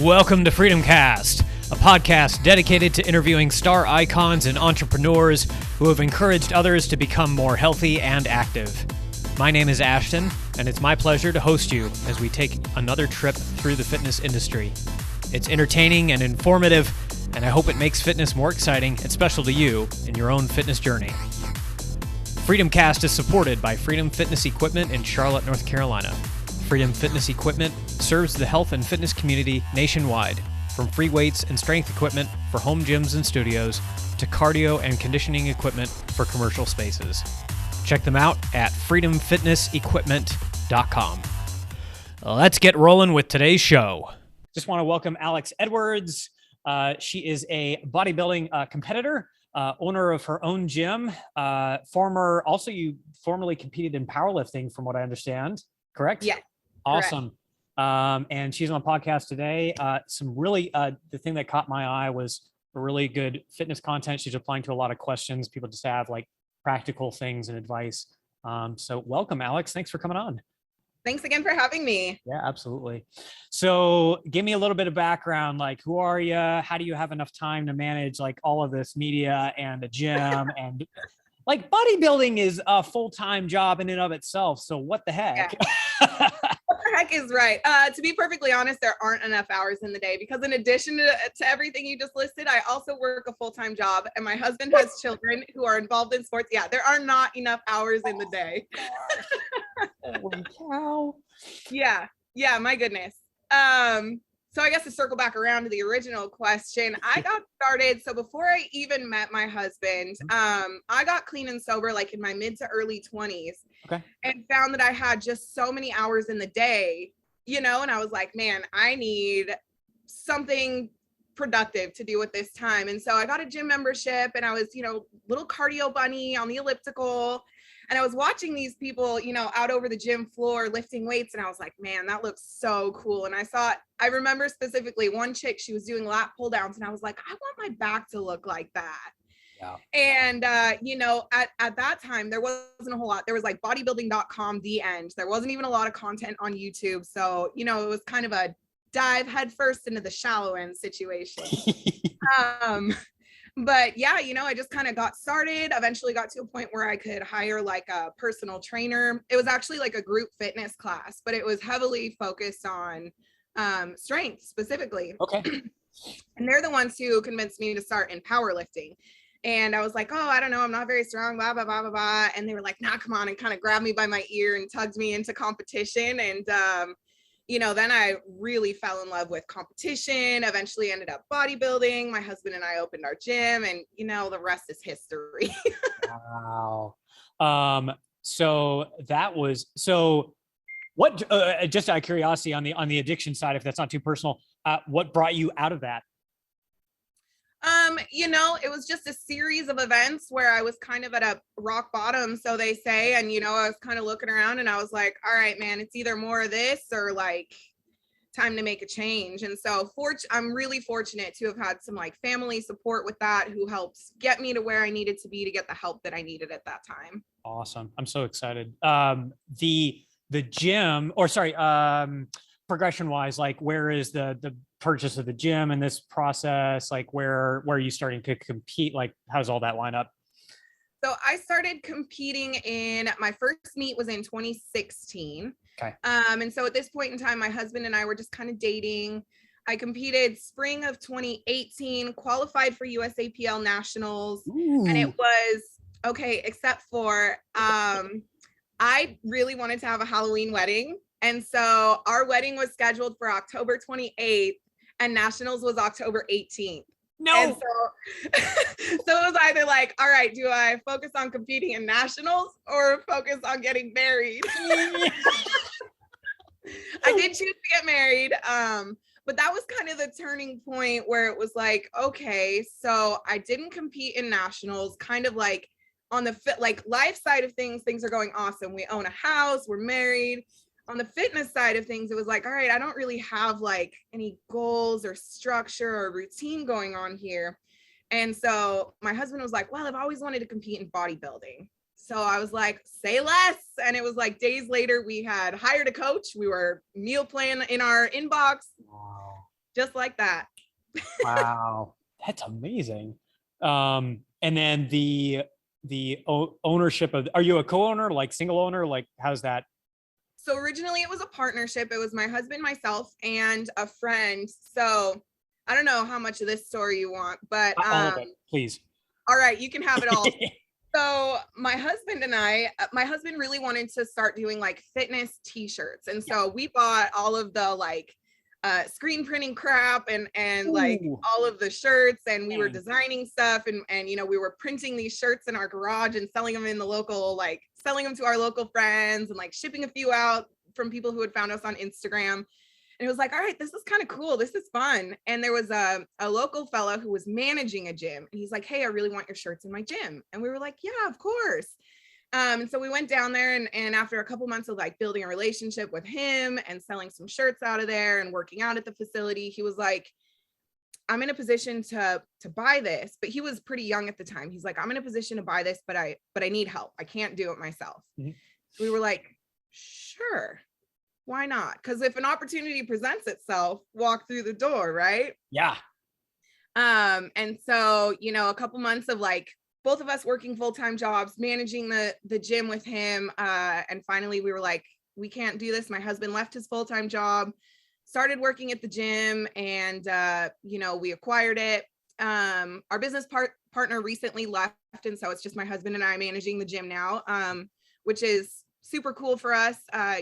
Welcome to Freedom Cast, a podcast dedicated to interviewing star icons and entrepreneurs who have encouraged others to become more healthy and active. My name is Ashton, and it's my pleasure to host you as we take another trip through the fitness industry. It's entertaining and informative, and I hope it makes fitness more exciting and special to you in your own fitness journey. Freedom Cast is supported by Freedom Fitness Equipment in Charlotte, North Carolina. Freedom Fitness Equipment serves the health and fitness community nationwide, from free weights and strength equipment for home gyms and studios to cardio and conditioning equipment for commercial spaces. Check them out at freedomfitnessequipment.com. Let's get rolling with today's show. Just want to welcome Alex Edwards. She is a bodybuilding competitor, owner of her own gym. You formerly competed in powerlifting, from what I understand, correct? Yeah. Awesome. And she's on the podcast today. The thing that caught my eye was a really good fitness content. She's replying to a lot of questions people just have, like practical things and advice. So welcome, Alex. Thanks for coming on. Thanks again for having me. Yeah, absolutely. So give me a little bit of background, like who are you? How do you have enough time to manage like all of this media and a gym and like bodybuilding is a full-time job in and of itself. So what the heck? Yeah. What the heck is right? To be perfectly honest, there aren't enough hours in the day because in addition to everything you just listed, I also work a full-time job and my husband has children who are involved in sports. Yeah, there are not enough hours in the day. Holy cow. Yeah, my goodness. So I guess to circle back around to the original question, I got started. So before I even met my husband, I got clean and sober like in my mid to early 20s. Okay. And found that I had just so many hours in the day, and I was like, man, I need something productive to do with this time. And so I got a gym membership and I was, little cardio bunny on the elliptical. And I was watching these people, out over the gym floor lifting weights. And I was like, man, that looks so cool. And I remember specifically one chick, she was doing lat pull downs. And I was like, I want my back to look like that. Yeah. And, at that time, there wasn't a whole lot. There was like bodybuilding.com, the end. There wasn't even a lot of content on YouTube. So, it was kind of a dive headfirst into the shallow end situation. But yeah, I just kind of got started, eventually got to a point where I could hire like a personal trainer. It was actually like a group fitness class, but it was heavily focused on strength specifically. Okay. And they're the ones who convinced me to start in powerlifting. And I was like, oh, I don't know, I'm not very strong, blah, blah, blah, blah, blah. And they were like, nah, come on, and kind of grabbed me by my ear and tugged me into competition. And, then I really fell in love with competition, eventually ended up bodybuilding. My husband and I opened our gym and, the rest is history. Wow. What, just out of curiosity on the addiction side, if that's not too personal, what brought you out of that? It was just a series of events where I was kind of at a rock bottom, so they say, and, I was kind of looking around and I was like, all right, man, it's either more of this or like time to make a change. And so I'm really fortunate to have had some like family support with that who helped get me to where I needed to be to get the help that I needed at that time. Awesome. I'm so excited. The gym progression wise, like where is the purchase of the gym and this process? Like where are you starting to compete? Like how does all that line up? So I started competing my first meet was in 2016. Okay. And so at this point in time, my husband and I were just kind of dating. I competed spring of 2018, qualified for USAPL Nationals. Ooh. And it was okay, except for I really wanted to have a Halloween wedding. And so our wedding was scheduled for October 28th and Nationals was October 18th. No. And so it was either like, all right, do I focus on competing in Nationals or focus on getting married? I did choose to get married. But that was kind of the turning point where it was like, okay, so I didn't compete in Nationals, kind of like on the life side of things are going awesome. We own a house, we're married. On the fitness side of things, it was like, all right, I don't really have like any goals or structure or routine going on here. And so my husband was like, well, I've always wanted to compete in bodybuilding. So I was like, say less. And it was like days later, we had hired a coach. We were meal planning in our inbox. Wow. just like that. Wow, that's amazing. And then the ownership of, are you a co-owner, like single owner? Like, how's that? So originally it was a partnership. It was my husband, myself, and a friend. So I don't know how much of this story you want, but All of it, please. all right, you can have it all. So my husband and I, my husband really wanted to start doing like fitness t-shirts. And so we bought all of the like screen printing crap and like all of the shirts, and we were designing stuff, and you know, we were printing these shirts in our garage and selling them in the local, like selling them to our local friends and like shipping a few out from people who had found us on Instagram. And it was like, all right, this is kind of cool. This is fun. And there was a local fella who was managing a gym. And he's like, hey, I really want your shirts in my gym. And we were like, yeah, of course. And so we went down there, and after a couple months of like building a relationship with him and selling some shirts out of there and working out at the facility, he was like, I'm in a position to buy this. But he was pretty young at the time. He's like, I'm in a position to buy this, but I need help. I can't do it myself. Mm-hmm. So we were like, sure. Why not? Because if an opportunity presents itself, walk through the door, right? Yeah. And so, you know, a couple months of like both of us working full-time jobs, managing the gym with him. And finally we were like, we can't do this. My husband left his full-time job, started working at the gym, and you know, we acquired it. Our business partner recently left, and so it's just my husband and I managing the gym now, which is super cool for us.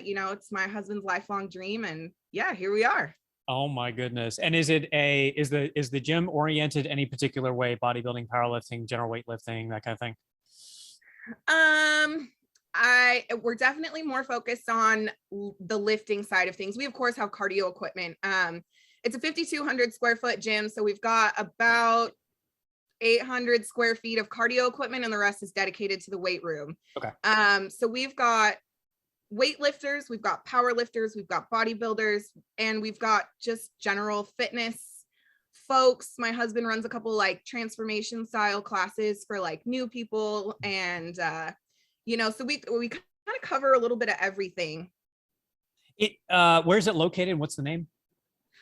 You know, it's my husband's lifelong dream, and yeah, here we are. Oh my goodness. And is the gym oriented any particular way? Bodybuilding, powerlifting, general weightlifting, that kind of thing? We're definitely more focused on the lifting side of things. We of course have cardio equipment. It's a 5,200 square foot gym, so we've got about 800 square feet of cardio equipment, and the rest is dedicated to the weight room. Okay. So we've got weightlifters, we've got power lifters, we've got bodybuilders, and we've got just general fitness folks. My husband runs a couple like transformation style classes for like new people, and you know, so we kind of cover a little bit of everything. Where's it located? What's the name?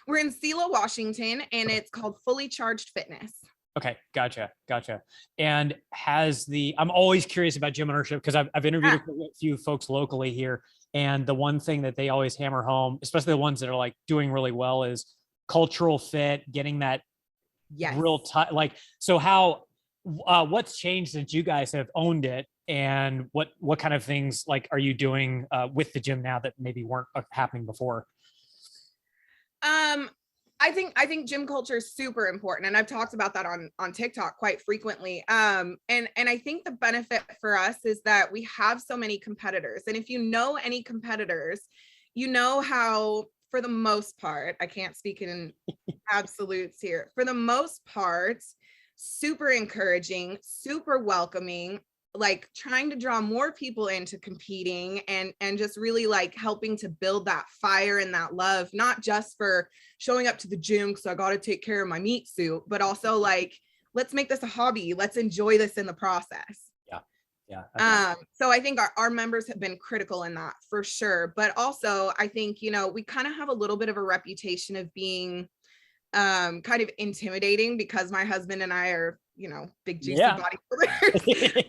We're in Selah, Washington, and it's called Fully Charged Fitness. Okay, gotcha. And I'm always curious about gym ownership, because I've interviewed a few folks locally here, and the one thing that they always hammer home, especially the ones that are like doing really well, is cultural fit, getting that real tight. Like, so how, what's changed since you guys have owned it, and what kind of things like are you doing with the gym now that maybe weren't happening before? I think gym culture is super important, and I've talked about that on TikTok quite frequently. And I think the benefit for us is that we have so many competitors, and if you know any competitors, you know how, for the most part, I can't speak in absolutes here, for the most part, super encouraging, super welcoming, like trying to draw more people into competing, and just really like helping to build that fire and that love, not just for showing up to the gym because I got to take care of my meat suit, but also like, let's make this a hobby. Let's enjoy this in the process. Yeah. So I think our members have been critical in that for sure. But also I think, you know, we kind of have a little bit of a reputation of being kind of intimidating, because my husband and I are, you know, big juicy bodybuilders.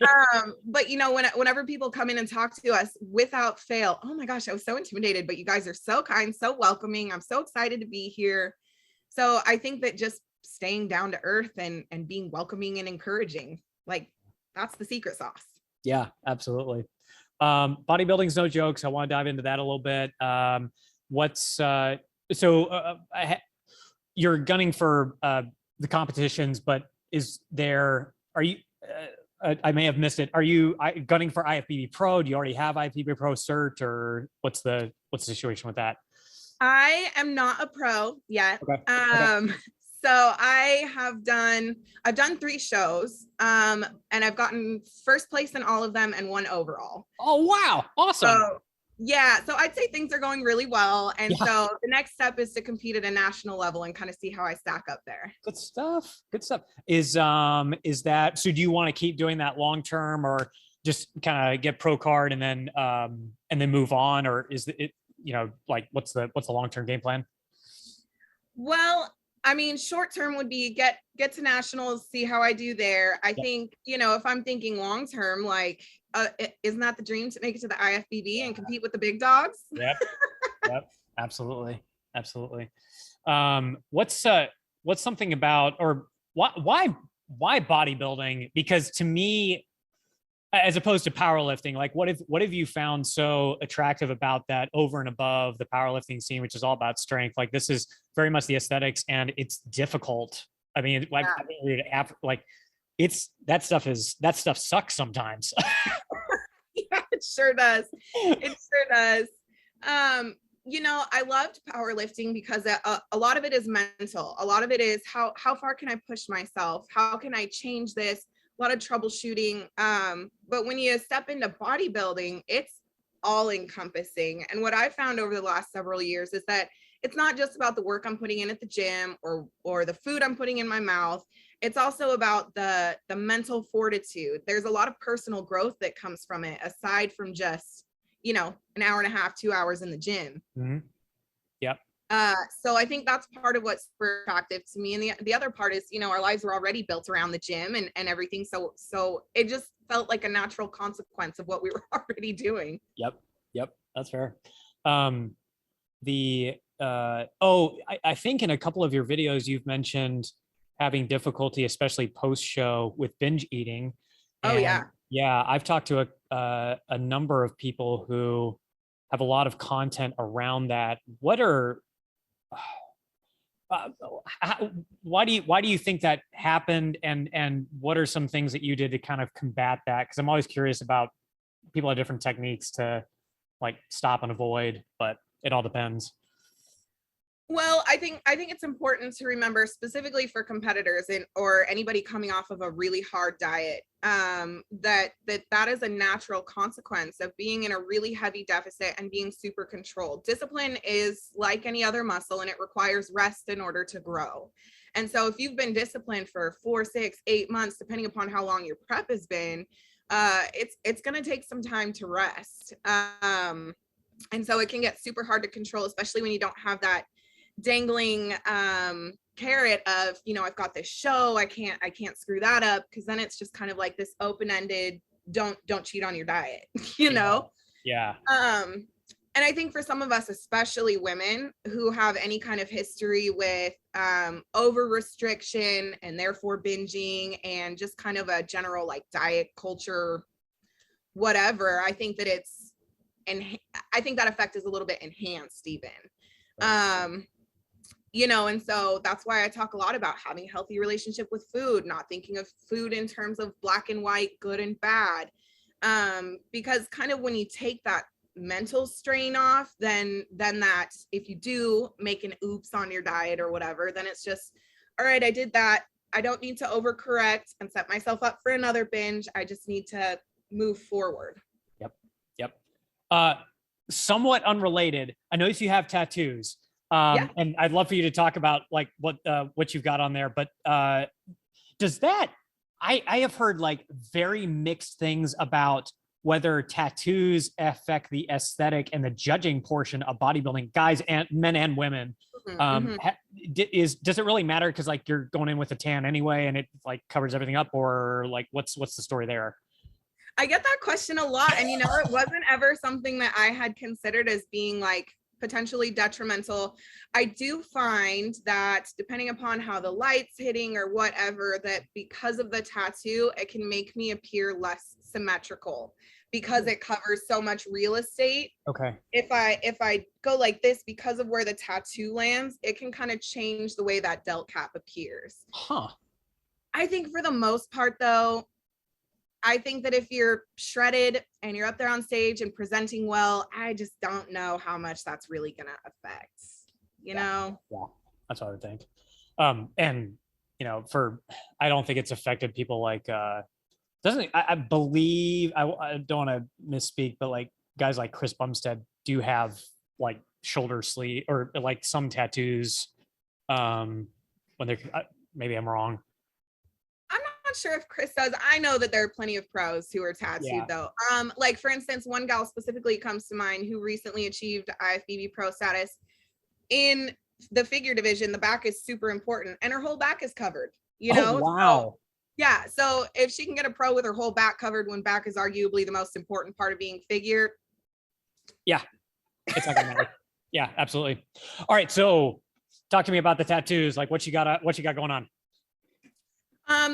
But you know, whenever people come in and talk to us, without fail, oh my gosh, I was so intimidated, but you guys are so kind, so welcoming. I'm so excited to be here. So I think that just staying down to earth and being welcoming and encouraging, like, that's the secret sauce. Yeah, absolutely. Bodybuilding's no joke, so I want to dive into that a little bit. You're gunning for the competitions, but I may have missed it. Are you gunning for IFBB Pro? Do you already have IFBB Pro cert, or what's the situation with that? I am not a pro yet. Okay. So I've done 3 shows, and I've gotten first place in all of them and 1 overall. Oh, wow. Awesome. So, yeah. So I'd say things are going really well. And so the next step is to compete at a national level and kind of see how I stack up there. Good stuff. Is that, so do you want to keep doing that long-term, or just kind of get pro card and then move on? Or is it, you know, like what's the long-term game plan? Well, I mean, short term would be get to nationals, see how I do there. I think, if I'm thinking long term, like, isn't that the dream to make it to the IFBB and compete with the big dogs? Yep. Yep. Absolutely. Absolutely. What's something about, or why bodybuilding? Because to me, as opposed to powerlifting, like what have you found so attractive about that over and above the powerlifting scene, which is all about strength? Like this is very much the aesthetics, and it's difficult. I mean, like it's that stuff sucks sometimes. Yeah, it sure does. It sure does. I loved powerlifting because a lot of it is mental. A lot of it is how far can I push myself? How can I change this? A lot of troubleshooting. But when you step into bodybuilding, it's all encompassing. And what I found over the last several years is that it's not just about the work I'm putting in at the gym or the food I'm putting in my mouth. It's also about the mental fortitude. There's a lot of personal growth that comes from it, aside from just, an hour and a half, 2 hours in the gym. Mm-hmm. Yep. So I think that's part of what's super attractive to me. And the other part is, our lives were already built around the gym and everything. So it just felt like a natural consequence of what we were already doing. Yep. That's fair. I think in a couple of your videos, you've mentioned having difficulty, especially post-show, with binge eating. Oh, yeah. Yeah, I've talked to a number of people who have a lot of content around that. What are why do you think that happened, and what are some things that you did to kind of combat that? Because I'm always curious about people have different techniques to like stop and avoid, but it all depends. Well, I think it's important to remember, specifically for competitors or anybody coming off of a really hard diet, that is a natural consequence of being in a really heavy deficit and being super controlled. Discipline is like any other muscle, and it requires rest in order to grow. And so if you've been disciplined for 4, 6, 8 months, depending upon how long your prep has been, it's going to take some time to rest. And so it can get super hard to control, especially when you don't have that dangling carrot of, I've got this show, I can't screw that up, because then it's just kind of like this open-ended don't cheat on your diet. Yeah. And I think for some of us, especially women who have any kind of history with over restriction and therefore binging and just kind of a general like diet culture, whatever, I think that I think that effect is a little bit enhanced even. And so that's why I talk a lot about having a healthy relationship with food, not thinking of food in terms of black and white, good and bad. Because kind of when you take that mental strain off, then that if you do make an oops on your diet or whatever, then it's just, all right, I did that. I don't need to overcorrect and set myself up for another binge. I just need to move forward. Yep. Somewhat unrelated, I noticed you have tattoos. And I'd love for you to talk about like what you've got on there, but does that, I have heard like very mixed things about whether tattoos affect the aesthetic and the judging portion of bodybuilding, guys and men and women. Does it really matter? Cause like you're going in with a tan anyway, and it like covers everything up, or like, what's the story there? I get that question a lot. And it wasn't ever something that I had considered as being like potentially detrimental. I do find that depending upon how the light's hitting or whatever, that because of the tattoo, it can make me appear less symmetrical because it covers so much real estate. Okay. If I go like this, because of where the tattoo lands, it can kind of change the way that delt cap appears. Huh. I think for the most part though, I think that if you're shredded and you're up there on stage and presenting well, I just don't know how much that's really going to affect, Yeah, that's what I would think. And, I don't think it's affected people like, I believe, I don't want to misspeak, but like guys like Chris Bumstead do have like shoulder sleeve or like some tattoos when they're, maybe I'm wrong. I'm not sure if Chris does. I know that there are plenty of pros who are tattooed though. Like for instance, one gal specifically comes to mind who recently achieved IFBB pro status. In the figure division, the back is super important, and her whole back is covered, you know? Oh, wow. So, yeah. So if she can get a pro with her whole back covered when back is arguably the most important part of being figure. Yeah. It's not gonna matter. Yeah, absolutely. All right. So talk to me about the tattoos. Like what you got going on?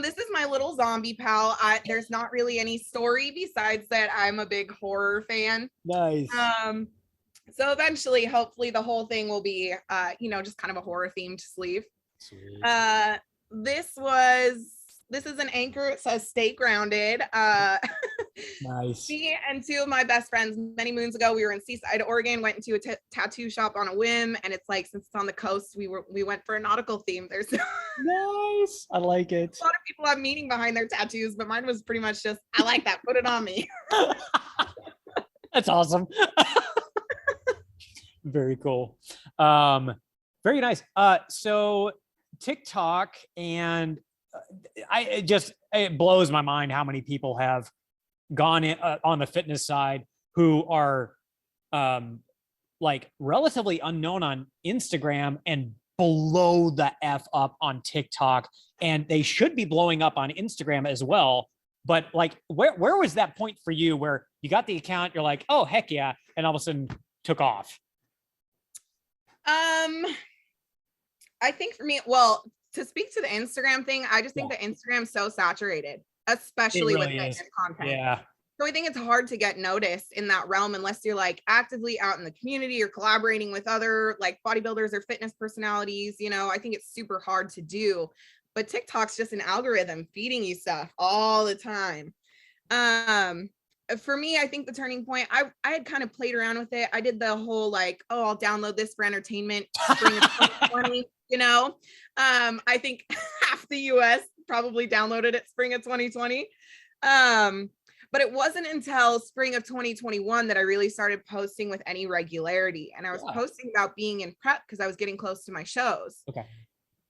This is my little zombie pal. There's not really any story besides that I'm a big horror fan. Nice. So eventually, hopefully the whole thing will be, just kind of a horror themed sleeve. Sweet. This is an anchor. It says "Stay grounded." Nice. Me and two of my best friends many moons ago, we were in Seaside, Oregon, went into a tattoo shop on a whim, and it's like, since it's on the coast, we went for a nautical theme. There's nice. I like it. a lot of people have meaning behind their tattoos, but mine was pretty much just, I like that, put it on me. That's awesome. Very cool. Very nice. So TikTok, and it blows my mind how many people have gone in on the fitness side who are like relatively unknown on Instagram and blow the F up on TikTok, and they should be blowing up on Instagram as well. But like, where was that point for you where you got the account, you're like, oh, heck yeah, and all of a sudden took off? I think for me, well, to speak to the Instagram thing, I just think that Instagram's so saturated, especially really with fitness content. Yeah. So I think it's hard to get noticed in that realm unless you're like actively out in the community or collaborating with other like bodybuilders or fitness personalities. You know, I think it's super hard to do. But TikTok's just an algorithm feeding you stuff all the time. For me, I think the turning point, I had kind of played around with it. I did the whole like, oh, I'll download this for entertainment spring of 2020, you know. I think half the US probably downloaded it spring of 2020. But it wasn't until spring of 2021 that I really started posting with any regularity. And I was posting about being in prep because I was getting close to my shows. Okay.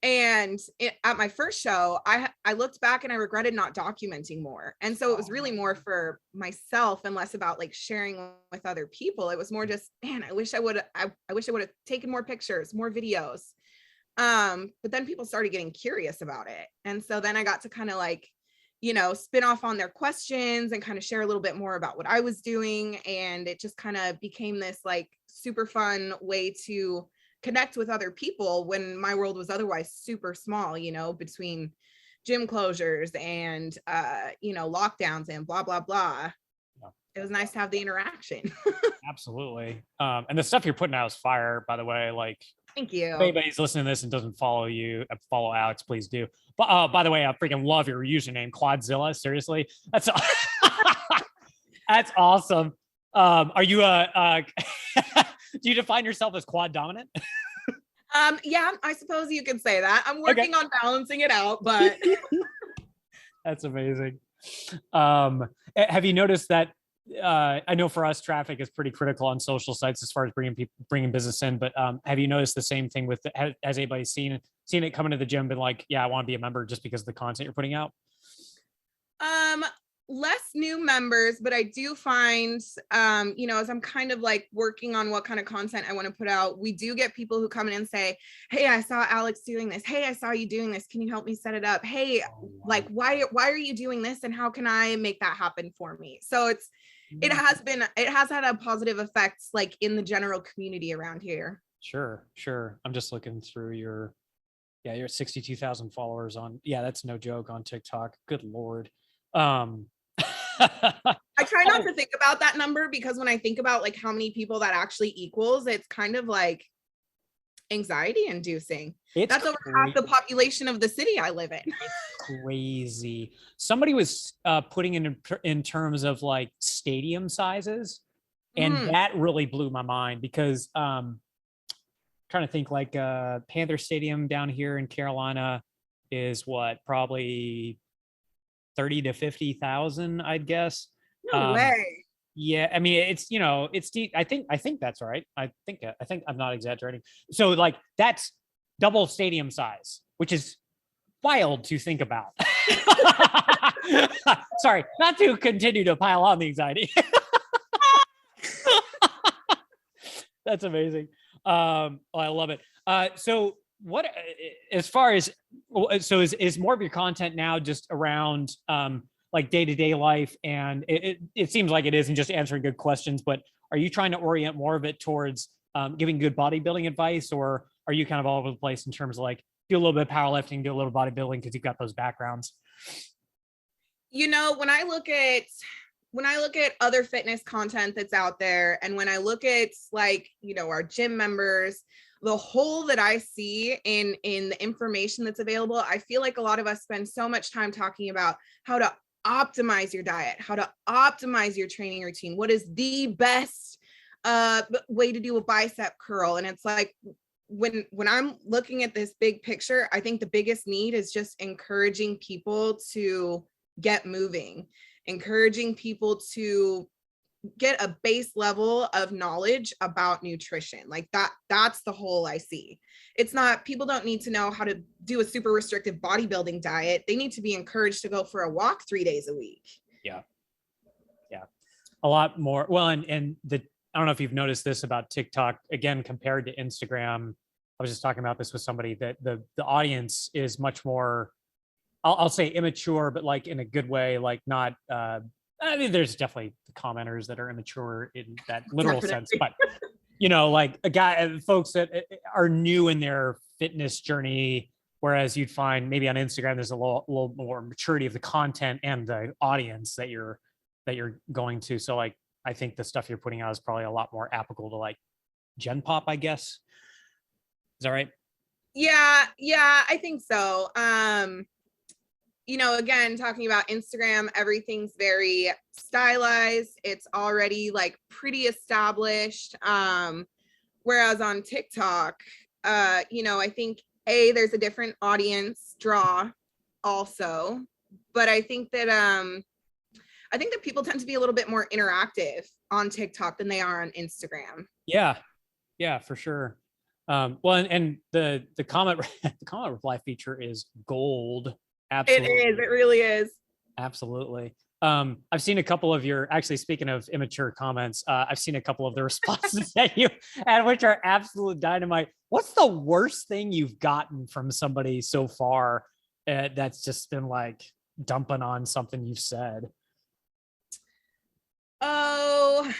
And at my first show, I looked back and I regretted not documenting more. And so it was really more for myself and less about like sharing with other people. It was more just, man, I wish I would have taken more pictures, more videos. But then people started getting curious about it. And so then I got to kind of like, spin off on their questions and kind of share a little bit more about what I was doing. And it just kind of became this like super fun way to connect with other people when my world was otherwise super small, between gym closures and, lockdowns and blah, blah, blah. Yeah. It was nice to have the interaction. Absolutely. And the stuff you're putting out is fire, by the way. Like, thank you. If anybody's listening to this and doesn't follow Alex, please do. But by the way, I freaking love your username, Quadzilla. Seriously, that's that's awesome. Are you do you define yourself as quad dominant? Yeah, I suppose you could say that. I'm working on balancing it out, but that's amazing. Have you noticed that? I know for us, traffic is pretty critical on social sites as far as bringing business in. But have you noticed the same thing with? Has anybody seen it coming to the gym? Been like, yeah, I want to be a member just because of the content you're putting out. Less new members, but I do find, as I'm kind of like working on what kind of content I want to put out, we do get people who come in and say, hey, I saw Alex doing this. Hey, I saw you doing this. Can you help me set it up? Hey, like, why are you doing this? And how can I make that happen for me? So it has had a positive effect, like in the general community around here. Sure. I'm just looking through you're 62,000 followers on. Yeah, that's no joke on TikTok. Good Lord. I try not to think about that number because when I think about like how many people that actually equals, it's kind of like anxiety inducing. That's over half the population of the city I live in. It's crazy. Somebody was putting in terms of like stadium sizes, and that really blew my mind because trying to think like Panther Stadium down here in Carolina is what, probably 30 to 50,000, I'd guess. No way. Yeah, I mean, it's it's deep. I think that's right. I think I'm not exaggerating. So like that's double stadium size, which is wild to think about. Sorry, not to continue to pile on the anxiety. That's amazing. I love it. So what, as far as, so is more of your content now just around like day-to-day life? And it seems like it isn't just answering good questions, but are you trying to orient more of it towards giving good bodybuilding advice, or are you kind of all over the place in terms of like do a little bit of powerlifting, do a little bodybuilding because you've got those backgrounds? You know, when I look at other fitness content that's out there, and when I look at like, you know, our gym members, the hole that I see in the information that's available, I feel like a lot of us spend so much time talking about how to optimize your diet, how to optimize your training routine, what is the best way to do a bicep curl. And it's like, when I'm looking at this big picture, I think the biggest need is just encouraging people to get moving, encouraging people to get a base level of knowledge about nutrition. Like that's the whole I see. It's not, people don't need to know how to do a super restrictive bodybuilding diet. They need to be encouraged to go for a walk 3 days a week. Yeah. Yeah. A lot more. Well, and I don't know if you've noticed this about TikTok, again, compared to Instagram. I was just talking about this with somebody, that the audience is much more, I'll say immature, but like in a good way, like not, I mean, there's definitely the commenters that are immature in that literal sense, but you know, like folks that are new in their fitness journey, whereas you'd find maybe on Instagram, there's a little more maturity of the content and the audience that you're going to. So like, I think the stuff you're putting out is probably a lot more applicable to like Gen Pop, I guess. Is that right? Yeah, I think so. You know, again, talking about Instagram, everything's very stylized. It's already like pretty established. Whereas on TikTok, you know, I think there's a different audience draw also, but I think that people tend to be a little bit more interactive on TikTok than they are on Instagram. Yeah, for sure. Well, and the comment the comment reply feature is gold. Absolutely. It is. It really is. Absolutely. I've seen a couple of your, actually, speaking of immature comments, I've seen a couple of the responses that you had, which are absolute dynamite. What's the worst thing you've gotten from somebody so far that's just been like dumping on something you've said? Oh,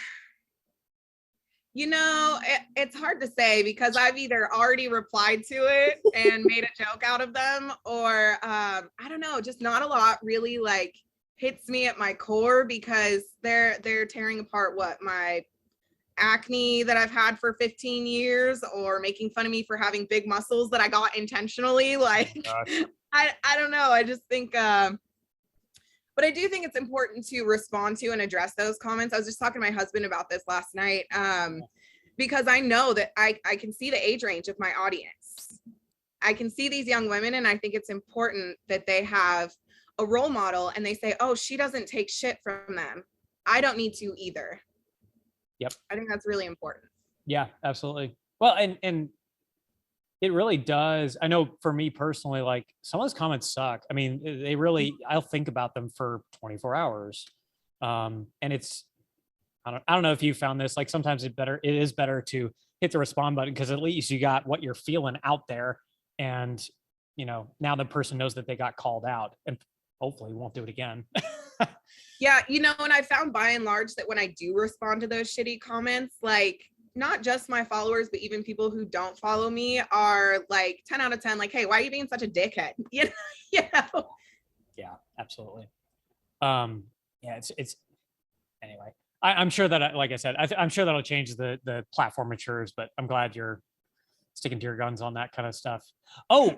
you know, it's hard to say because I've either already replied to it and made a joke out of them, or I don't know, just not a lot really like hits me at my core, because they're tearing apart what my acne that I've had for 15 years, or making fun of me for having big muscles that I got intentionally. Like, oh I don't know. I just think but I do think it's important to respond to and address those comments. I was just talking to my husband about this last night, because I know that I can see the age range of my audience. I can see these young women, and I think it's important that they have a role model and they say, oh, she doesn't take shit from them. I don't need to either. Yep. I think that's really important. Yeah, absolutely. Well, and it really does. I know for me personally, like some of those comments suck. I mean, they really, I'll think about them for 24 hours. And it's, I don't know if you found this, like sometimes it is better to hit the respond button, because at least you got what you're feeling out there. And, you know, now the person knows that they got called out and hopefully won't do it again. Yeah. You know, and I found by and large that when I do respond to those shitty comments, like, not just my followers, but even people who don't follow me are like 10 out of 10, like, hey, why are you being such a dickhead? You know? Yeah, absolutely. Yeah, it's anyway, I'm sure that, like I said, I'm sure that'll change the platform matures, but I'm glad you're sticking to your guns on that kind of stuff. Oh,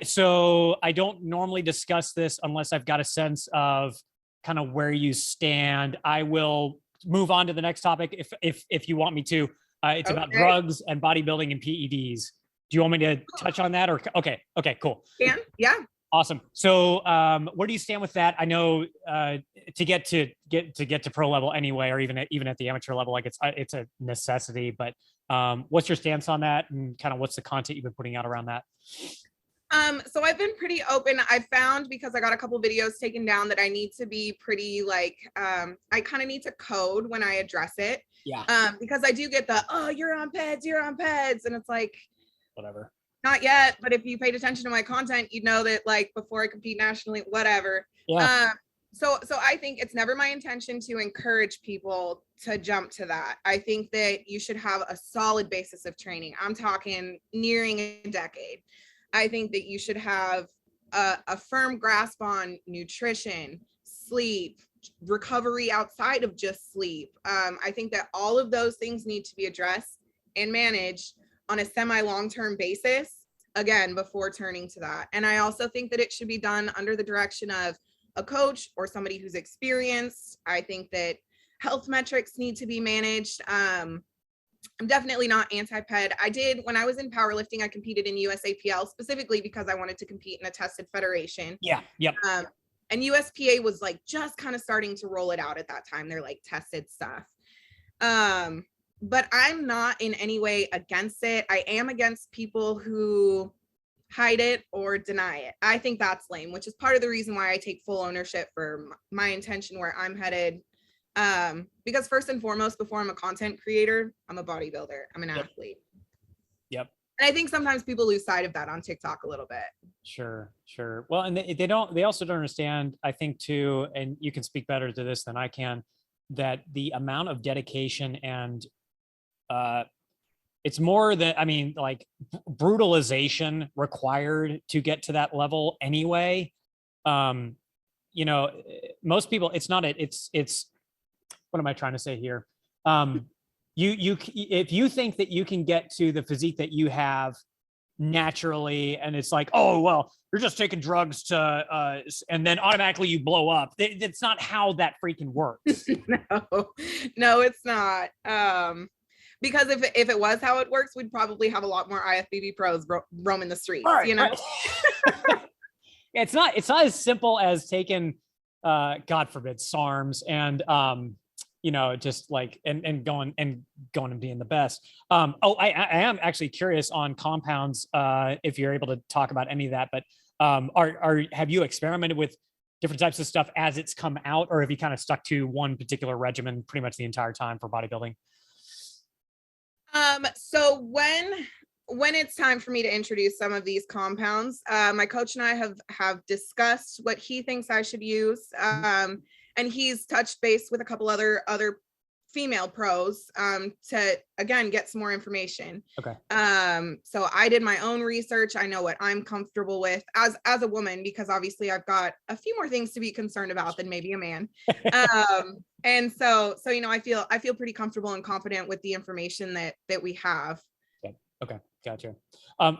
so I don't normally discuss this unless I've got a sense of kind of where you stand. I will move on to the next topic if you want me to. It's about drugs and bodybuilding and PEDs. Do you want me to touch on that, or okay, cool. Yeah. Awesome. So where do you stand with that? I know to get to pro level anyway, or even at the amateur level, like it's a necessity. But what's your stance on that, and kind of what's the content you've been putting out around that? So I've been pretty open. I found, because I got a couple videos taken down, that I need to be pretty like, I kind of need to code when I address it. Yeah. Because I do get the, oh, you're on PEDs. And it's like, Whatever. not yet, but if you paid attention to my content, you'd know that, like, before I compete nationally, whatever. Yeah. So I think it's never my intention to encourage people to jump to that. I think that you should have a solid basis of training. I'm talking nearing a decade. I think that you should have a firm grasp on nutrition, sleep, recovery outside of just sleep. I think that all of those things need to be addressed and managed on a semi-long-term basis, again, before turning to that. And I also think that it should be done under the direction of a coach or somebody who's experienced. I think that health metrics need to be managed. I'm definitely not anti-ped. I did, when I was in powerlifting, I competed in USAPL specifically because I wanted to compete in a tested federation. Yeah. Yep. And USPA was like just kind of starting to roll it out at that time. They're like tested stuff. But I'm not in any way against it. I am against people who hide it or deny it. I think that's lame, which is part of the reason why I take full ownership for my intention, where I'm headed. Because first and foremost, before I'm a content creator, I'm a bodybuilder. I'm an athlete. Yep. And I think sometimes people lose sight of that on TikTok a little bit. Sure. Well, and they also don't understand, I think too, and you can speak better to this than I can, that the amount of dedication and it's more that, I mean, like brutalization required to get to that level anyway. Most people, it's what am I trying to say here? If you think that you can get to the physique that you have naturally, and it's like, oh, well, you're just taking drugs to, and then automatically you blow up. It's not how that freaking works. No, it's not. Because if it was how it works, we'd probably have a lot more IFBB pros roaming the streets, right, you know? Right. It's not as simple as taking, God forbid, SARMs and, just like, and going and being the best. I am actually curious on compounds, if you're able to talk about any of that, but have you experimented with different types of stuff as it's come out, or have you kind of stuck to one particular regimen pretty much the entire time for bodybuilding? So when it's time for me to introduce some of these compounds, my coach and I have discussed what he thinks I should use. And he's touched base with a couple other female pros, to again get some more information. Okay. So I did my own research. I know what I'm comfortable with as a woman, because obviously I've got a few more things to be concerned about than maybe a man. And so I feel pretty comfortable and confident with the information that we have. Okay, gotcha. Again,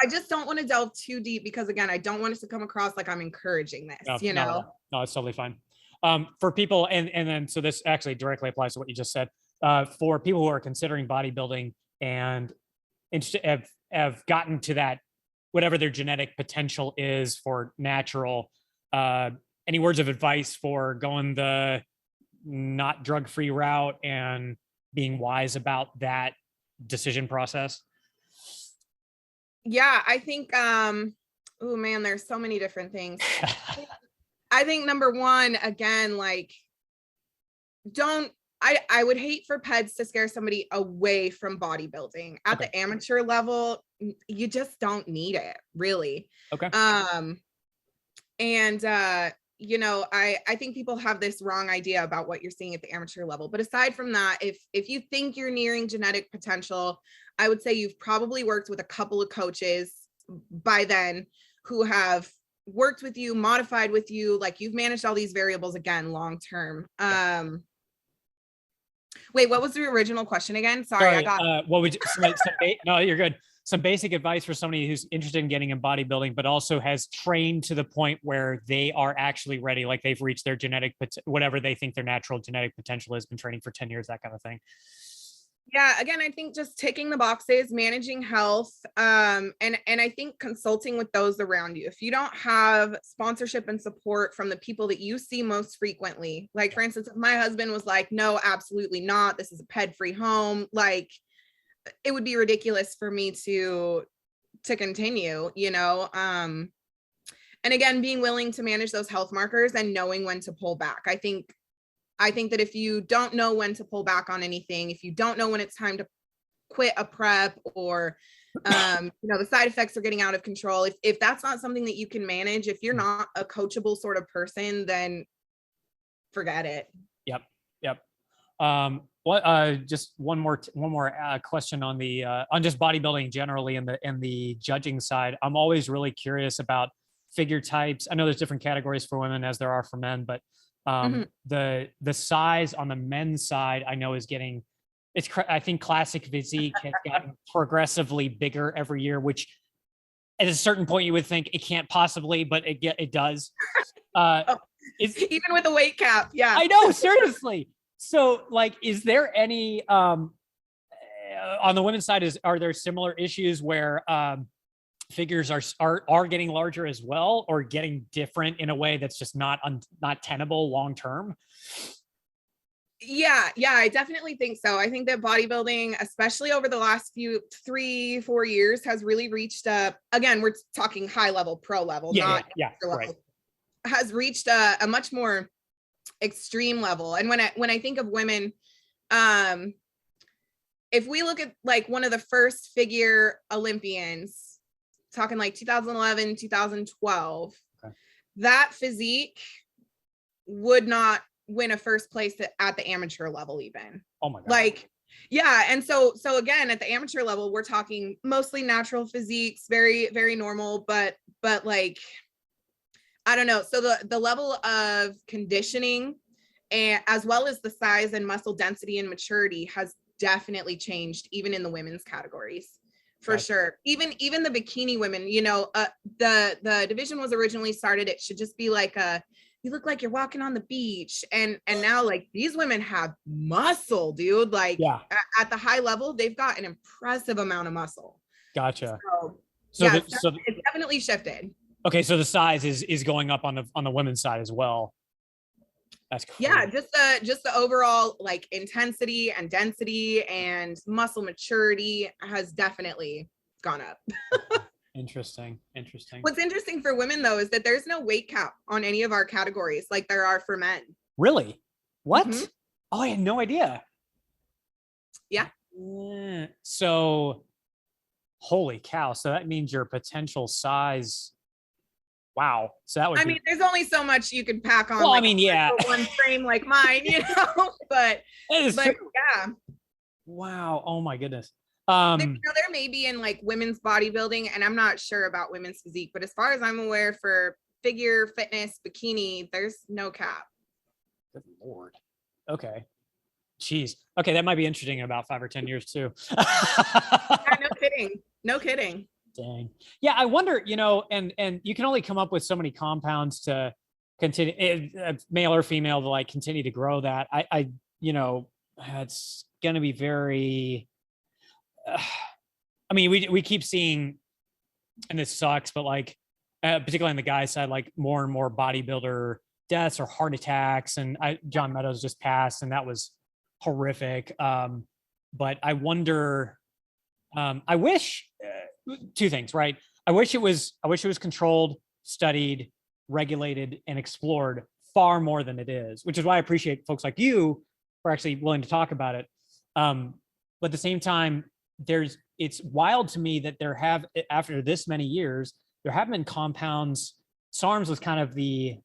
I just don't want to delve too deep, because again, I don't want us to come across like I'm encouraging this. No, it's totally fine. For people, and then, so this actually directly applies to what you just said, for people who are considering bodybuilding and have gotten to that, whatever their genetic potential is for natural, any words of advice for going the not drug-free route and being wise about that decision process? Yeah, I think, oh man, there's so many different things. I think number one, again, like, I would hate for PEDs to scare somebody away from bodybuilding. At the amateur level, you just don't need it, really. Okay. I think people have this wrong idea about what you're seeing at the amateur level. But aside from that, if you think you're nearing genetic potential, I would say you've probably worked with a couple of coaches by then who have worked with you, modified with you, like you've managed all these variables again long term. Wait, what was the original question again? Sorry. What would you, no, you're good. Some basic advice for somebody who's interested in getting in bodybuilding, but also has trained to the point where they are actually ready, like they've reached their genetic, whatever they think their natural genetic potential has, been training for 10 years, that kind of thing. Yeah, again, I think just ticking the boxes, managing health, and I think consulting with those around you. If you don't have sponsorship and support from the people that you see most frequently, like for instance, if my husband was like, no, absolutely not, this is a PED-free home, like it would be ridiculous for me to to continue, you know. And again, being willing to manage those health markers and knowing when to pull back. I think that if you don't know when to pull back on anything, if you don't know when it's time to quit a prep, or you know, the side effects are getting out of control, if that's not something that you can manage, if you're not a coachable sort of person, then forget it. Yep. Just one more question on the on just bodybuilding generally and the judging side. I'm always really curious about figure types. I know there's different categories for women as there are for men, but the size on the men's side, I know, is getting, I think classic physique has gotten progressively bigger every year, which at a certain point you would think it can't possibly, but it does. Even with a weight cap. Yeah, I know, seriously. So like, is there any, on the women's side, are there similar issues where figures are getting larger as well, or getting different in a way that's just not tenable long term? Yeah, I definitely think so. I think that bodybuilding, especially over the last 3-4 years, has really reached again, we're talking high level, pro level, not level, right, has reached a much more extreme level. And when I think of women, if we look at like one of the first figure Olympians, talking like 2011, 2012, okay, that physique would not win a first place at the amateur level even. Oh my God. Like, yeah. And so again, at the amateur level, we're talking mostly natural physiques, very, very normal, but like, I don't know. So the level of conditioning, and as well as the size and muscle density and maturity, has definitely changed, even in the women's categories, for right, sure. Even the bikini women, you know, the division was originally started, it should just be like you look like you're walking on the beach, and now like these women have muscle, dude. Like, yeah, at the high level, they've got an impressive amount of muscle. Gotcha. So yeah, it's definitely shifted. Okay, so the size is going up on the women's side as well. That's cool. Yeah, just the overall like intensity and density and muscle maturity has definitely gone up. Interesting. What's interesting for women though is that there's no weight cap on any of our categories like there are for men. Really? What? Mm-hmm. Oh, I had no idea. Yeah. So, holy cow. So that means your potential size. Wow. So that would mean, there's only so much you can pack on. Well, like, I mean, yeah. One frame like mine, you know, but yeah. Wow. Oh my goodness. There may be in like women's bodybuilding, and I'm not sure about women's physique, but as far as I'm aware, for figure fitness bikini, there's no cap. Good Lord. Okay. Jeez. Okay, that might be interesting in about 5 or 10 years too. Yeah, no kidding. Dang. Yeah, I wonder, you know, and you can only come up with so many compounds to continue, male or female, to like continue to grow that. I you know, it's going to be very, I mean, we keep seeing, and this sucks, but like, particularly on the guy side, like more and more bodybuilder deaths or heart attacks. And John Meadows just passed, and that was horrific. But I wonder, I wish, two things, right? I wish it was controlled, studied, regulated, and explored far more than it is, which is why I appreciate folks like you for actually willing to talk about it. But at the same time, it's wild to me that after this many years, there have been compounds. SARMs was kind of the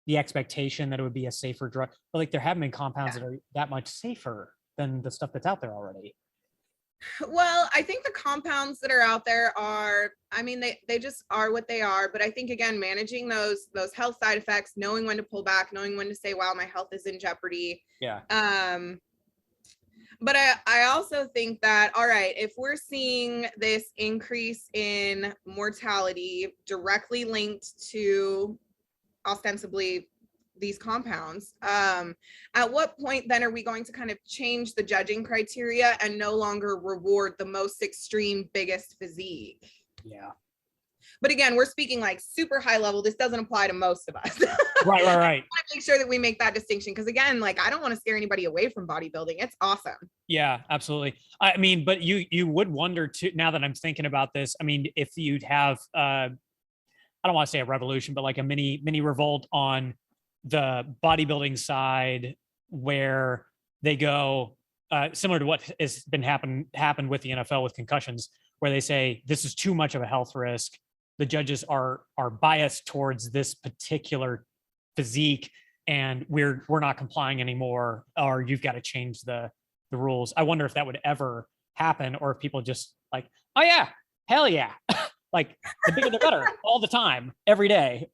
expectation that it would be a safer drug, but like there have been compounds that are that much safer than the stuff that's out there already. Well, I think the compounds that are out there are, I mean, they just are what they are. But I think, again, managing those health side effects, knowing when to pull back, knowing when to say, wow, my health is in jeopardy. Yeah. But I also think that, all right, if we're seeing this increase in mortality directly linked to ostensibly these compounds, at what point then are we going to kind of change the judging criteria and no longer reward the most extreme, biggest physique? Yeah. But again, we're speaking like super high level. This doesn't apply to most of us. Right. I want to make sure that we make that distinction, because again, like, I don't want to scare anybody away from bodybuilding. It's awesome. Yeah, absolutely. I mean, but you would wonder too, now that I'm thinking about this, I mean, if you'd have I don't want to say a revolution, but like a mini revolt on the bodybuilding side, where they go similar to what has been happened with the NFL with concussions, where they say this is too much of a health risk. The judges are biased towards this particular physique, and we're not complying anymore, or you've got to change the rules. I wonder if that would ever happen, or if people just like, oh yeah, hell yeah. Like the bigger the better all the time, every day.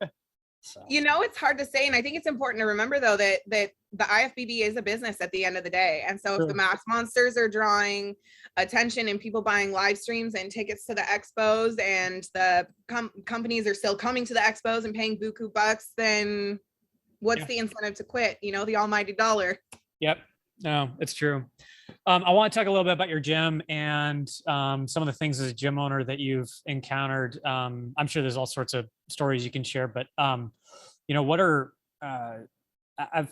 So. You know, it's hard to say. And I think it's important to remember, though, that the IFBB is a business at the end of the day. And so if the mass monsters are drawing attention and people buying live streams and tickets to the expos, and the companies are still coming to the expos and paying buku bucks, then what's the incentive to quit? You know, the almighty dollar. Yep. No, it's true. I want to talk a little bit about your gym and some of the things as a gym owner that you've encountered. I'm sure there's all sorts of stories you can share, but you know, what are I've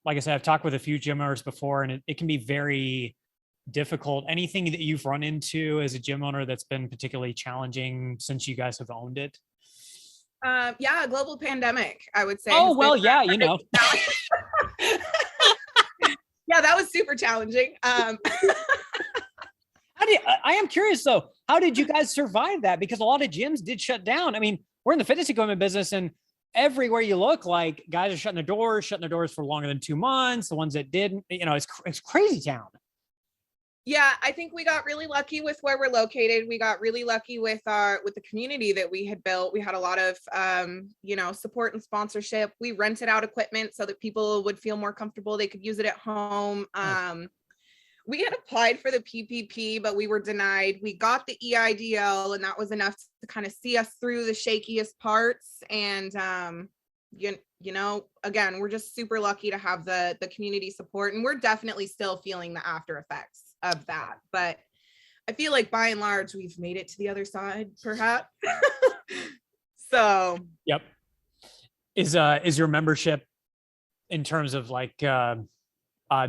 like I said, I've talked with a few gym owners before, and it can be very difficult. Anything that you've run into as a gym owner that's been particularly challenging since you guys have owned it? Yeah, a global pandemic, I would say. Oh, well, yeah, you know. Yeah, that was super challenging. I am curious though, how did you guys survive that? Because a lot of gyms did shut down. I mean, we're in the fitness equipment business, and everywhere you look, like guys are shutting their doors for longer than 2 months. The ones that didn't, you know, it's crazy town. Yeah, I think we got really lucky with where we're located. We got really lucky with the community that we had built. We had a lot of you know, support and sponsorship. We rented out equipment so that people would feel more comfortable. They could use it at home. We had applied for the PPP, but we were denied. We got the EIDL, and that was enough to kind of see us through the shakiest parts. And you know, again, we're just super lucky to have the community support, and we're definitely still feeling the after effects of that. But I feel like by and large, we've made it to the other side, perhaps. So. Yep. Is your membership in terms of like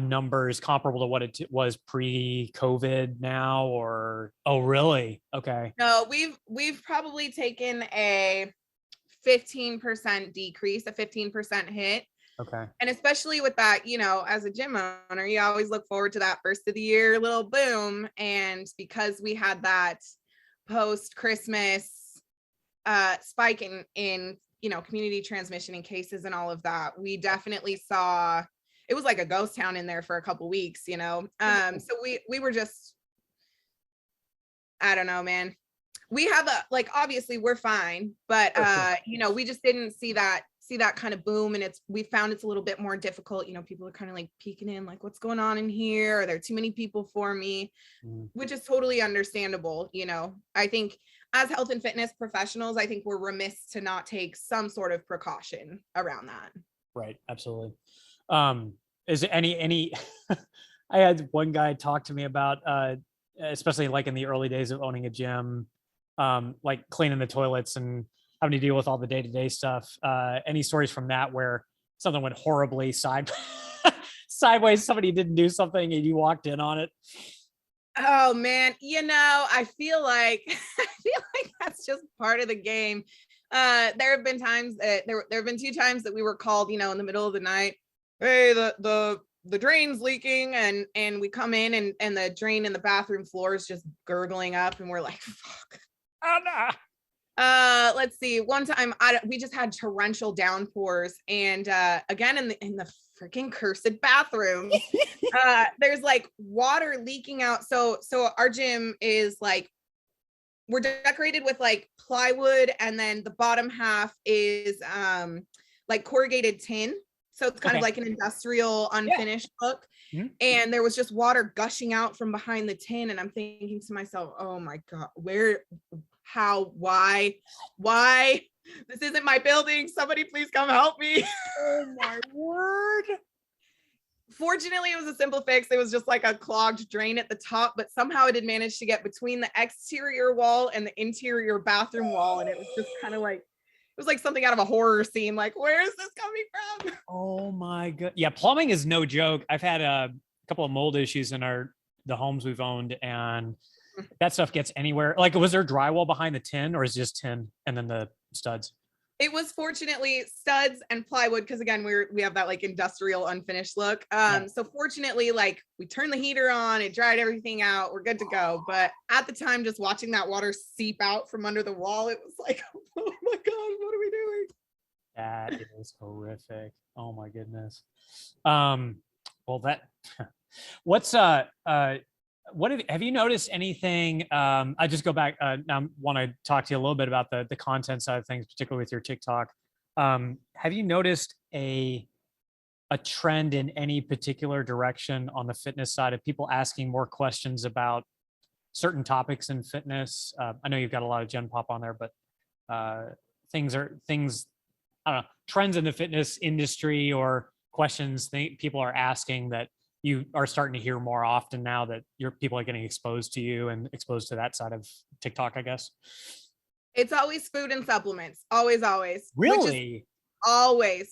numbers comparable to what it was pre-COVID now, or? Oh, really? Okay. No, we've probably taken a 15% decrease, a 15% hit. Okay. And especially with that, you know, as a gym owner, you always look forward to that first of the year little boom. And because we had that post-Christmas spike in, you know, community transmission and cases and all of that, we definitely saw, it was like a ghost town in there for a couple weeks, you know. So we were just, I don't know, man. We have like, obviously we're fine, but you know, we just didn't see that kind of boom. And we found it's a little bit more difficult. You know, people are kind of like peeking in, like, what's going on in here? Are there too many people for me? Which is totally understandable. You know, I think as health and fitness professionals, I think we're remiss to not take some sort of precaution around that. Right. Absolutely. Is there any, I had one guy talk to me about, especially like in the early days of owning a gym, like cleaning the toilets and having to deal with all the day-to-day stuff. Any stories from that where something went horribly sideways, somebody didn't do something and you walked in on it? Oh man, you know, I feel like that's just part of the game. There have been times that there have been 2 times that we were called, you know, in the middle of the night. Hey, the drain's leaking, and we come in and the drain in the bathroom floor is just gurgling up, and we're like, fuck. Oh no. Let's see. One time we just had torrential downpours, and again in the freaking cursed bathroom, there's like water leaking out. So our gym is like, we're decorated with like plywood, and then the bottom half is like corrugated tin. So it's kind of like an industrial unfinished look. And there was just water gushing out from behind the tin. And I'm thinking to myself, oh my God, how, why, this isn't my building. Somebody please come help me. Oh my word. Fortunately, it was a simple fix. It was just like a clogged drain at the top, but somehow it had managed to get between the exterior wall and the interior bathroom wall. And it was just kind of like, it was like something out of a horror scene. Like, where is this coming from? Oh my god. Yeah, plumbing is no joke. I've had a couple of mold issues in the homes we've owned, and that stuff gets anywhere. Like, was there drywall behind the tin, or is it just tin and then the studs? It was fortunately studs and plywood, because again, we have that like industrial unfinished look. So fortunately, like we turned the heater on, it dried everything out, we're good to go. But at the time, just watching that water seep out from under the wall, it was like, oh my god, what are we doing? That is horrific. Oh my goodness. Well, that what's what have you noticed anything? I just go back. Now I want to talk to you a little bit about the content side of things, particularly with your TikTok. Have you noticed a trend in any particular direction on the fitness side of people asking more questions about certain topics in fitness? I know you've got a lot of Gen Pop on there, but things, I don't know, trends in the fitness industry or questions people are asking that you are starting to hear more often now that people are getting exposed to you and exposed to that side of TikTok, I guess? It's always food and supplements. Always. Really?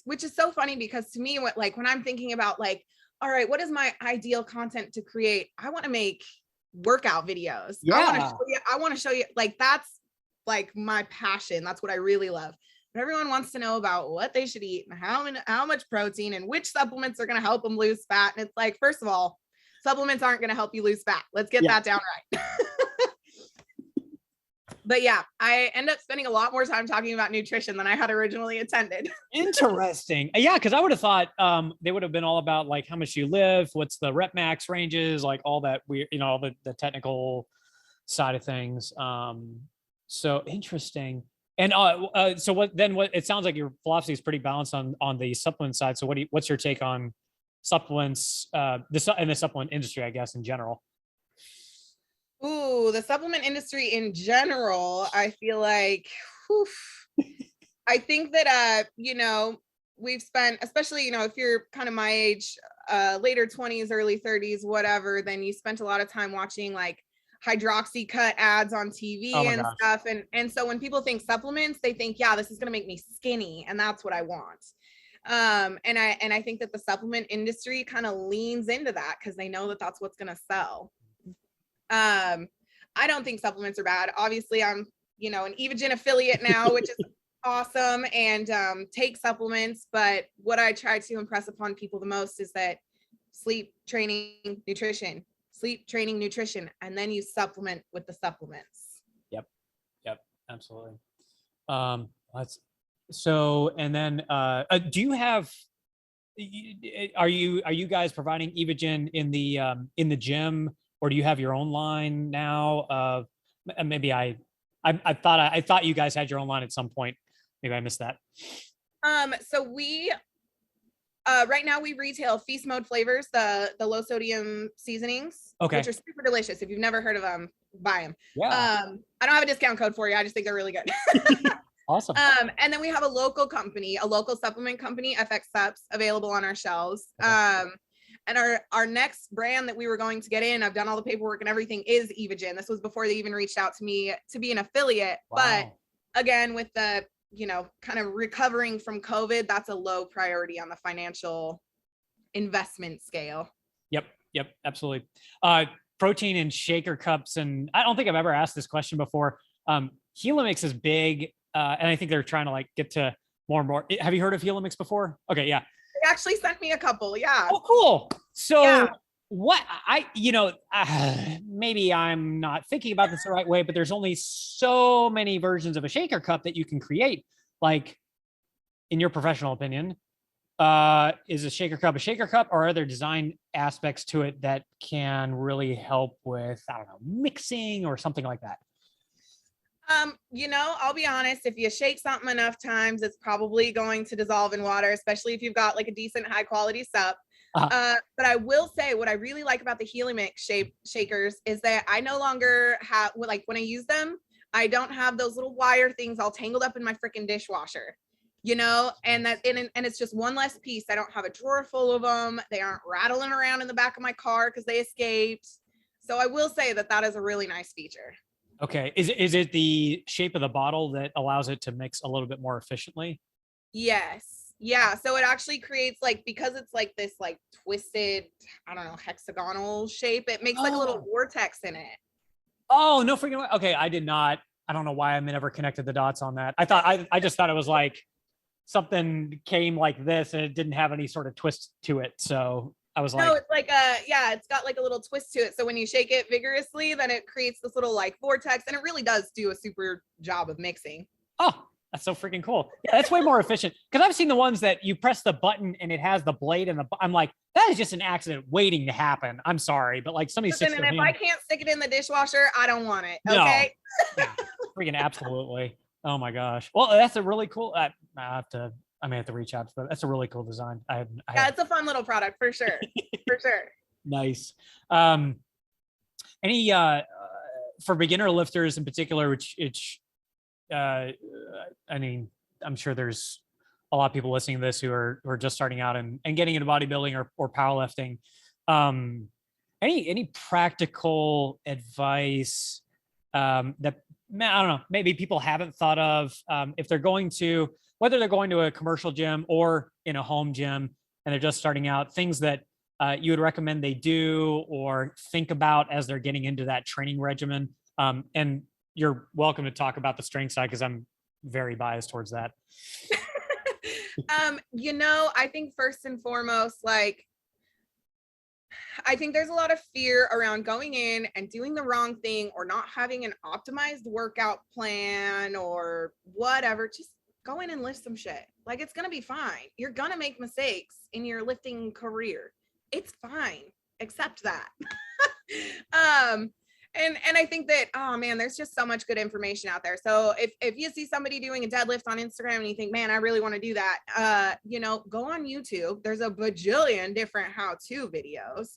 Which is so funny, because to me, when I'm thinking about like, all right, what is my ideal content to create? I want to make workout videos. Yeah. I want to show you, like, that's like my passion. That's what I really love. But everyone wants to know about what they should eat and how much protein and which supplements are going to help them lose fat. And it's like, first of all, supplements aren't going to help you lose fat. Let's get that down right. But yeah, I end up spending a lot more time talking about nutrition than I had originally intended. Interesting. Yeah, because I would have thought they would have been all about like how much you lift, what's the rep max ranges, like all that weird, all the technical side of things. So interesting. And so what it sounds like your philosophy is pretty balanced on the supplement side. So what's your take on supplements, in the supplement industry, I guess, in general? Ooh, the supplement industry in general, I feel like, I think that, we've spent, especially, if you're kind of my age, later 20s, early 30s, whatever, then you spent a lot of time watching like hydroxy cut ads on TV and stuff. And so when people think supplements, they think, yeah, this is going to make me skinny. And that's what I want. And I think that the supplement industry kind of leans into that because they know that that's what's going to sell. I don't think supplements are bad. Obviously I'm, an Evogen affiliate now, which is awesome, and take supplements. But what I try to impress upon people the most is that sleep training, nutrition, and then you supplement with the supplements. Yep, absolutely. So, and then do you have, are you guys providing Evogen in the gym, or do you have your own line now? Maybe I thought you guys had your own line at some point. Maybe I missed that. So we right now we retail Feast Mode flavors, the low sodium seasonings, which are super delicious. If you've never heard of them, buy them. Yeah. I don't have a discount code for you. I just think they're really good. Awesome. And then we have a local supplement company, FX Sups, available on our shelves. And our next brand that we were going to get in, I've done all the paperwork and everything, is Evogen. This was before they even reached out to me to be an affiliate. Wow. But again, with the, kind of recovering from COVID, that's a low priority on the financial investment scale. Yep, absolutely. Protein and shaker cups. And I don't think I've ever asked this question before. Helix is big. And I think they're trying to like get to more and more. Have you heard of Helix before? Okay. Yeah. They actually sent me a couple. Yeah. Oh, cool. So what maybe I'm not thinking about this the right way, but there's only so many versions of a shaker cup that you can create. Like, in your professional opinion, is a shaker cup, or are there design aspects to it that can really help with, I don't know, mixing or something like that? I'll be honest, if you shake something enough times, it's probably going to dissolve in water, especially if you've got like a decent high quality sup. But I will say what I really like about the Helix shakers is that I no longer have, like, when I use them, I don't have those little wire things all tangled up in my freaking dishwasher. and it's just one less piece. I don't have a drawer full of them. They aren't rattling around in the back of my car because they escaped. So I will say that is a really nice feature. Okay. Is it the shape of the bottle that allows it to mix a little bit more efficiently? Yes. Yeah. So it actually creates like, because it's like this like twisted, I don't know, hexagonal shape, it makes like a little vortex in it. Oh, no freaking way. Okay. I did not. I don't know why I never connected the dots on that. I just thought it was like something came like this and it didn't have any sort of twist to it. So I was No, like, it's like it's got like a little twist to it. So when you shake it vigorously, then it creates this little like vortex, and it really does do a super job of mixing. oh, that's so freaking cool. Yeah, that's way more efficient. Because I've seen the ones that you press the button and it has the blade and I'm like, that is just an accident waiting to happen. I'm sorry, but like somebody sticks Listen, their and if hand. I can't stick it in the dishwasher, I don't want it. No. Okay. Yeah, freaking absolutely. Oh my gosh. Well, that's a really cool. I may have to reach out to them. That's a really cool design. Yeah, it's a fun little product for sure. For sure. Nice. Any for beginner lifters in particular, which I mean, I'm sure there's a lot of people listening to this who are just starting out and getting into bodybuilding or powerlifting. Any practical advice that I don't know, maybe people haven't thought of if they're going to, whether they're going to a commercial gym or in a home gym and they're just starting out, things that you would recommend they do or think about as they're getting into that training regimen. And you're welcome to talk about the strength side because I'm very biased towards that. I think first and foremost, like, I think there's a lot of fear around going in and doing the wrong thing or not having an optimized workout plan or whatever. Just go in and lift some shit. Like, it's going to be fine. You're going to make mistakes in your lifting career. It's fine. Accept that. And I think that, oh man, there's just so much good information out there. So if you see somebody doing a deadlift on Instagram and you think, man, I really want to do that, go on YouTube. There's a bajillion different how-to videos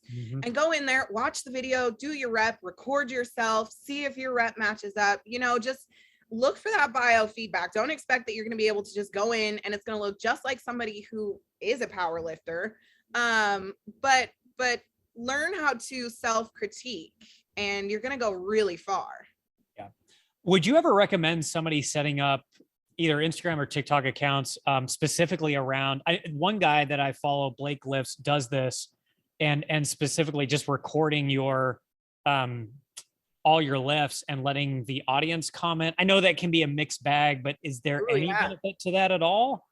and go in there, watch the video, do your rep, record yourself, see if your rep matches up, just look for that biofeedback. Don't expect that you're going to be able to just go in and it's going to look just like somebody who is a power lifter. But learn how to self-critique and you're going to go really far. Yeah. Would you ever recommend somebody setting up either Instagram or TikTok accounts specifically around, one guy that I follow, Blake Lifts, does this and specifically just recording your, all your lifts and letting the audience comment? I know that can be a mixed bag, but is there any benefit to that at all?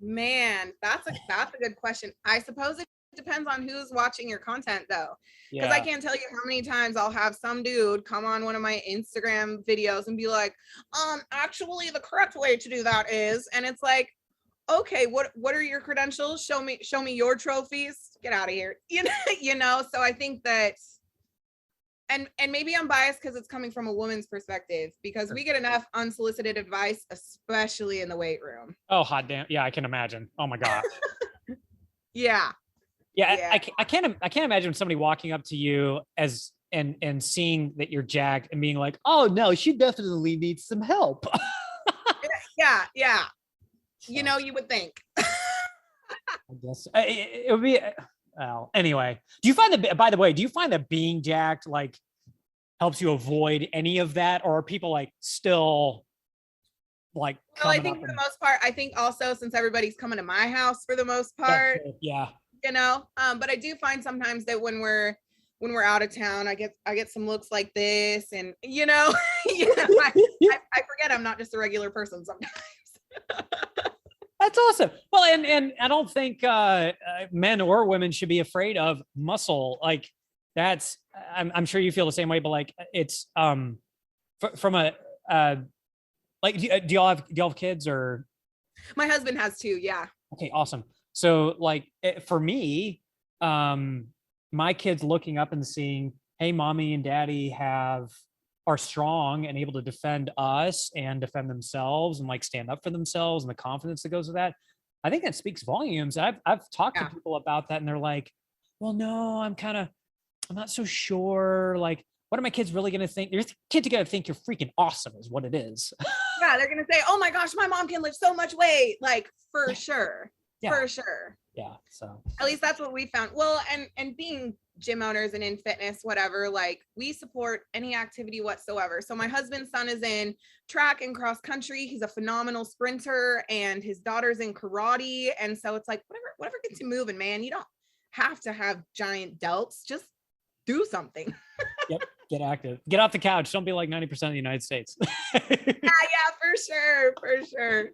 Man, that's a good question. I suppose it depends on who's watching your content though. Because I can't tell you how many times I'll have some dude come on one of my Instagram videos and be like, actually the correct way to do that is, and it's like, okay, what are your credentials? Show me your trophies. Get out of here. So I think that, and maybe I'm biased because it's coming from a woman's perspective, because we get enough unsolicited advice, especially in the weight room. Oh, hot damn. Yeah, I can imagine. Oh my gosh. Yeah. I can't imagine somebody walking up to you and seeing that you're jacked and being like, oh no, she definitely needs some help. Yeah. So, you would think. I guess it would be, well, anyway, do you find that, by the way, being jacked like helps you avoid any of that, or are people like still like, well, I think for the most part, I think also since everybody's coming to my house for the most part, yeah. But I do find sometimes that when we're out of town, I get some looks like this, and I forget I'm not just a regular person sometimes. That's awesome. Well, and I don't think men or women should be afraid of muscle. Like that's, I'm sure you feel the same way, but like it's from a like, do y'all have kids or? My husband has two. Yeah. Okay, awesome. So like for me, my kids looking up and seeing, hey, mommy and daddy are strong and able to defend us and defend themselves and like stand up for themselves and the confidence that goes with that. I think that speaks volumes. I've talked to people about that and they're like, well, no, I'm not so sure. Like, what are my kids really going to think? Your kids are going to think you're freaking awesome is what it is. Yeah, they're gonna say, "Oh my gosh, my mom can lift so much weight." Like for sure, for sure. Yeah. So at least that's what we found. Well, and being gym owners and in fitness, whatever, like we support any activity whatsoever. So my husband's son is in track and cross country. He's a phenomenal sprinter, and his daughter's in karate. And so it's like whatever gets you moving, man. You don't have to have giant delts. Just do something. Yep. Get active. Get off the couch. Don't be like 90% of the United States. Yeah, for sure.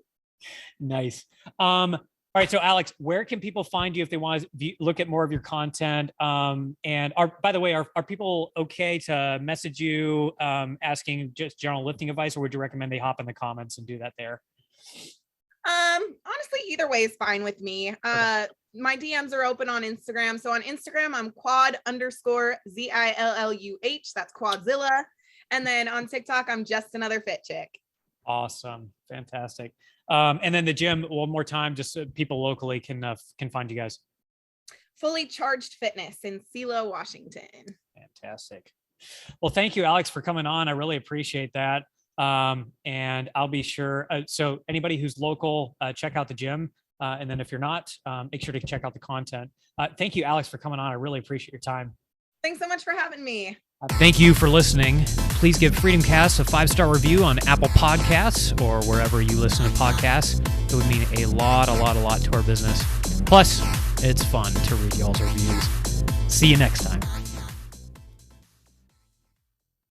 Nice. All right. So Alex, where can people find you if they want to look at more of your content? And by the way, are people okay to message you asking just general lifting advice, or would you recommend they hop in the comments and do that there? Honestly, either way is fine with me. Okay. My DMs are open on Instagram. So on Instagram, I'm quad_ZILLUH. That's Quadzilla. And then on TikTok, I'm just another fit chick. Awesome. Fantastic. And then the gym, one more time, just so people locally can find you guys. Fully Charged Fitness in Selah, Washington. Fantastic. Well, thank you, Alex, for coming on. I really appreciate that. And I'll be sure. So anybody who's local, check out the gym. And then if you're not, make sure to check out the content. Thank you, Alex, for coming on. I really appreciate your time. Thanks so much for having me. Thank you for listening. Please give Freedom Cast a 5-star review on Apple Podcasts or wherever you listen to podcasts. It would mean a lot to our business. Plus, it's fun to read y'all's reviews. See you next time.